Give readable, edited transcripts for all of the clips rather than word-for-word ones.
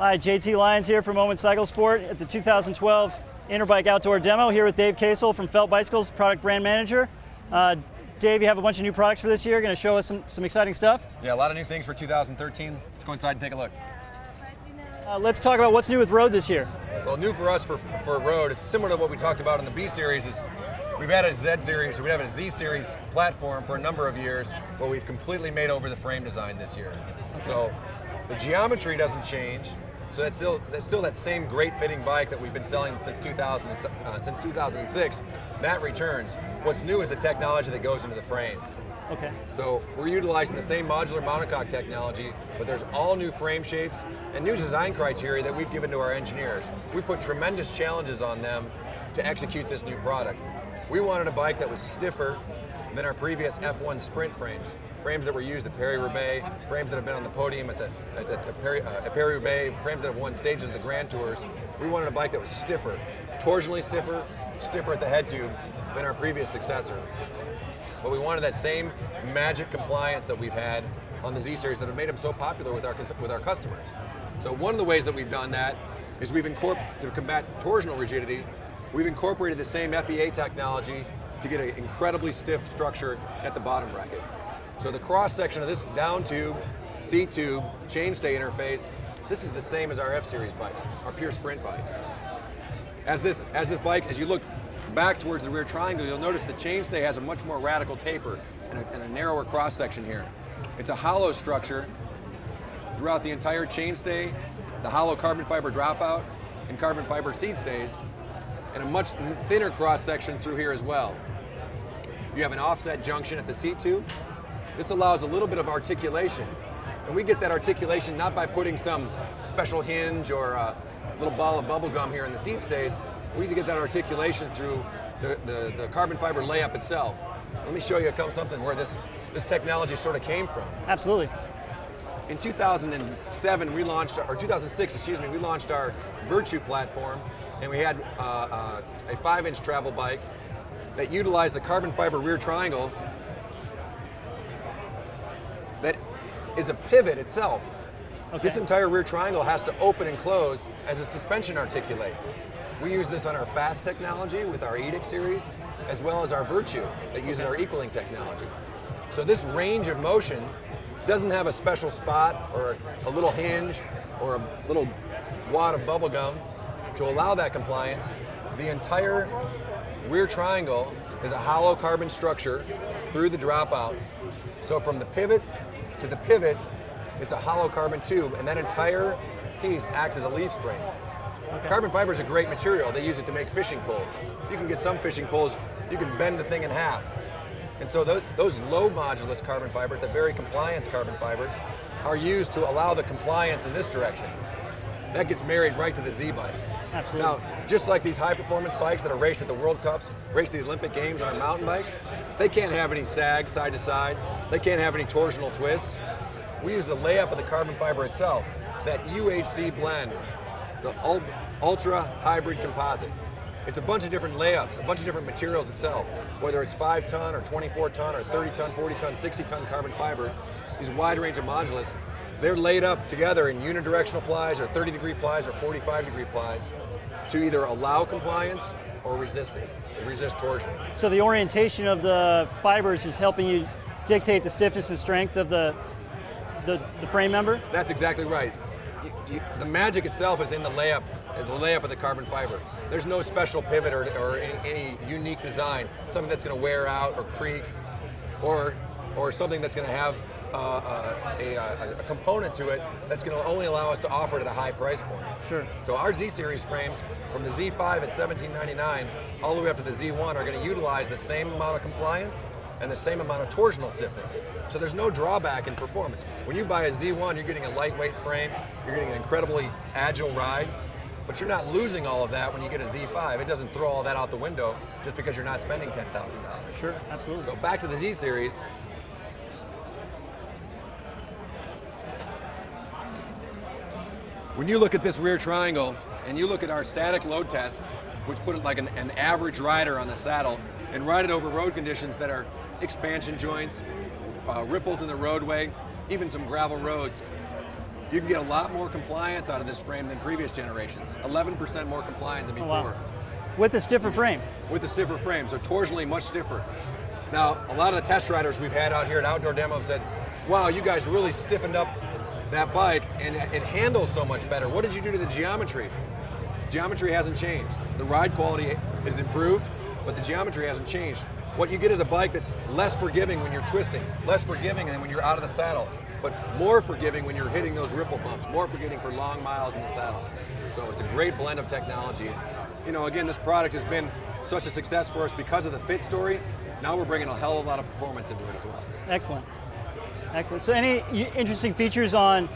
Hi, JT Lyons here from Moment Cycle Sport at the 2012 Interbike Outdoor Demo, here with Dave Koesel from Felt Bicycles, Product Brand Manager. Dave, you have a bunch of new products for this year. Going to show us some exciting stuff? Yeah, a lot of new things for 2013. Let's go inside and take a look. Let's talk about what's new with Road this year. Well, new for us for Road is similar to what we talked about in the B Series. Is we've had a Z Series, we have a Z Series platform for a number of years, but we've completely made over the frame design this year. So the geometry doesn't change. So that's still that same great fitting bike that we've been selling since 2006. That returns. What's new is the technology that goes into the frame. Okay. So we're utilizing the same modular monocoque technology, but there's all new frame shapes and new design criteria that we've given to our engineers. We put tremendous challenges on them to execute this new product. We wanted a bike that was stiffer than our previous F1 Sprint frames that were used at Paris-Roubaix, frames that have been on the podium at Paris-Roubaix, frames that have won stages of the Grand Tours. We wanted a bike that was stiffer, torsionally stiffer at the head tube than our previous successor. But we wanted that same magic compliance that we've had on the Z Series that have made them so popular with our customers. So one of the ways that we've done that is to combat torsional rigidity, we've incorporated the same FEA technology to get an incredibly stiff structure at the bottom bracket. So the cross section of this down tube, seat tube, chainstay interface, this is the same as our F Series bikes, our pure sprint bikes. As you look back towards the rear triangle, you'll notice the chainstay has a much more radical taper and a narrower cross section here. It's a hollow structure throughout the entire chainstay, the hollow carbon fiber dropout, and carbon fiber seat stays, and a much thinner cross section through here as well. You have an offset junction at the seat tube. This allows a little bit of articulation, and we get that articulation not by putting some special hinge or a little ball of bubble gum here in the seat stays. We get that articulation through the carbon fiber layup itself. Let me show you something where this technology sort of came from. Absolutely. In 2006, we launched our Virtue platform, and we had a 5-inch travel bike that utilized the carbon fiber rear triangle that is a pivot itself. Okay. This entire rear triangle has to open and close as the suspension articulates. We use this on our Fast technology with our Edict series, as well as our Virtue that uses our Equaling technology. So this range of motion doesn't have a special spot or a little hinge or a little wad of bubble gum to allow that compliance. The entire rear triangle is a hollow carbon structure through the dropouts. So from the pivot to the pivot, it's a hollow carbon tube, and that entire piece acts as a leaf spring. Okay. Carbon fiber is a great material. They use it to make fishing poles. You can get some fishing poles, you can bend the thing in half. And so those low modulus carbon fibers, the very compliance carbon fibers, are used to allow the compliance in this direction. That gets married right to the Z bikes. Absolutely. Now, just like these high performance bikes that are raced at the World Cups, raced at the Olympic Games on our mountain bikes, they can't have any sag side to side. They can't have any torsional twists. We use the layup of the carbon fiber itself, that UHC blend, the ultra hybrid composite. It's a bunch of different layups, a bunch of different materials itself, whether it's 5-ton or 24-ton or 30-ton, 40-ton, 60-ton carbon fiber, these wide range of modulus, they're laid up together in unidirectional plies or 30-degree plies or 45-degree plies to either allow compliance or resist torsion. So the orientation of the fibers is helping you dictate the stiffness and strength of the frame member? That's exactly right. The magic itself is in the layup of the carbon fiber. There's no special pivot or any unique design, something that's going to wear out or creak, or something that's going to have a component to it that's going to only allow us to offer it at a high price point. Sure. So our Z Series frames, from the Z5 at $17.99 all the way up to the Z1, are going to utilize the same amount of compliance and the same amount of torsional stiffness. So there's no drawback in performance. When you buy a Z1, you're getting a lightweight frame, you're getting an incredibly agile ride, but you're not losing all of that when you get a Z5. It doesn't throw all that out the window just because you're not spending $10,000. Sure, absolutely. So back to the Z Series. When you look at this rear triangle and you look at our static load test, which put it like an average rider on the saddle and ride it over road conditions that are expansion joints, ripples in the roadway, even some gravel roads, You can get a lot more compliance out of this frame than previous generations. 11% more compliant than before. Oh, wow. With the stiffer frame? With the stiffer frame, so torsionally much stiffer. Now, a lot of the test riders we've had out here at Outdoor Demo have said, wow, you guys really stiffened up that bike and it handles so much better. What did you do to the geometry? Geometry hasn't changed. The ride quality is improved, but the geometry hasn't changed. What you get is a bike that's less forgiving when you're twisting, less forgiving than when you're out of the saddle, but more forgiving when you're hitting those ripple bumps, more forgiving for long miles in the saddle. So it's a great blend of technology. You know, again, this product has been such a success for us because of the fit story. Now we're bringing a hell of a lot of performance into it as well. Excellent. Excellent. So any interesting features on,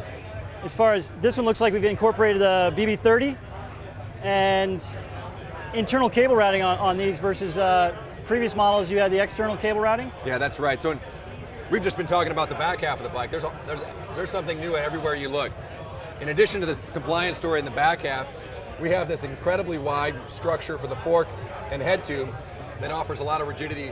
as far as, this one looks like we've incorporated the BB30 and internal cable routing on these versus previous models you had the external cable routing? Yeah, that's right. So we've just been talking about the back half of the bike. There's something new everywhere you look. In addition to this compliance story in the back half, we have this incredibly wide structure for the fork and head tube that offers a lot of rigidity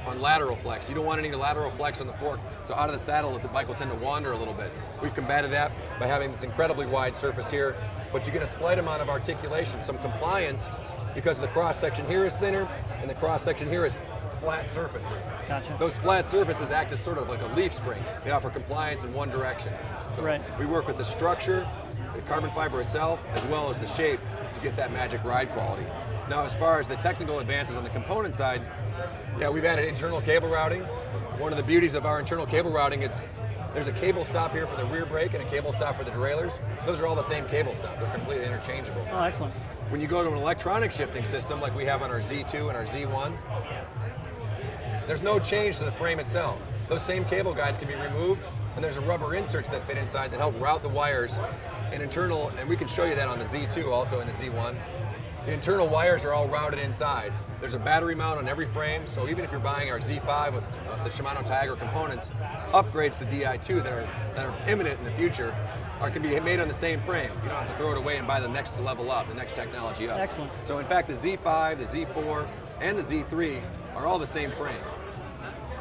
on lateral flex. You don't want any lateral flex on the fork, so out of the saddle the bike will tend to wander a little bit. We've combated that by having this incredibly wide surface here, but you get a slight amount of articulation, some compliance, because the cross section here is thinner and the cross section here is flat surfaces. Gotcha. Those flat surfaces act as sort of like a leaf spring. They offer compliance in one direction. So right. We work with the structure, the carbon fiber itself, as well as the shape to get that magic ride quality. Now, as far as the technical advances on the component side, yeah, we've added internal cable routing. One of the beauties of our internal cable routing is there's a cable stop here for the rear brake and a cable stop for the derailleurs. Those are all the same cable stop. They're completely interchangeable. Oh, excellent. When you go to an electronic shifting system like we have on our Z2 and our Z1, there's no change to the frame itself. Those same cable guides can be removed, and there's a rubber inserts that fit inside that help route the wires. And internal, and we can show you that on the Z2 also in the Z1. The internal wires are all routed inside. There's a battery mount on every frame, so even if you're buying our Z5 with the Shimano Tiger components, upgrades to Di2 that are imminent in the future can be made on the same frame. You don't have to throw it away and buy the next level up, the next technology up. Excellent. So in fact, the Z5, the Z4, and the Z3 are all the same frame.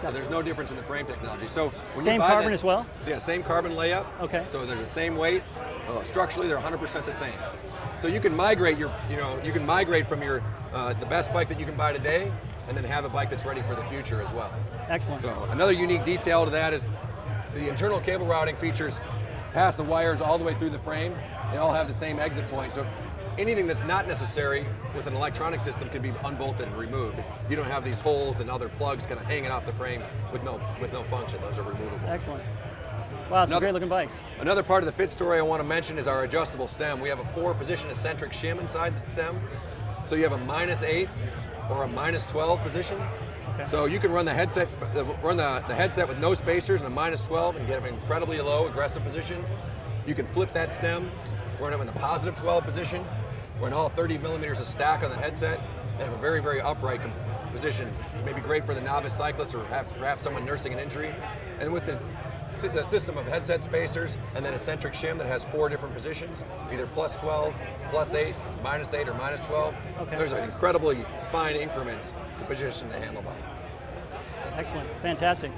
So there's no difference in the frame technology. So when same you buy carbon as well? So yeah, same carbon layup. Okay. So they're the same weight. Structurally, they're 100% the same. So you can migrate you can migrate from your the best bike that you can buy today, and then have a bike that's ready for the future as well. Excellent. So another unique detail to that is the internal cable routing features pass the wires all the way through the frame. They all have the same exit point. So anything that's not necessary with an electronic system can be unbolted and removed. You don't have these holes and other plugs kind of hanging off the frame with no function. Those are removable. Excellent. Wow, some great looking bikes. Another part of the fit story I want to mention is our adjustable stem. We have a 4-position eccentric shim inside the stem. So you have a -8 or a -12 position. Okay. So you can run the headset with no spacers and a -12 and get an incredibly low aggressive position. You can flip that stem, run it in the +12 position. We're in all 30 millimeters of stack on the headset. They have a very, very upright position. Maybe great for the novice cyclist or perhaps someone nursing an injury. And with the system of headset spacers and then eccentric shim that has 4 different positions, either +12, +8, -8, or -12. Okay. There's incredibly fine increments to position the handlebar. Excellent, fantastic.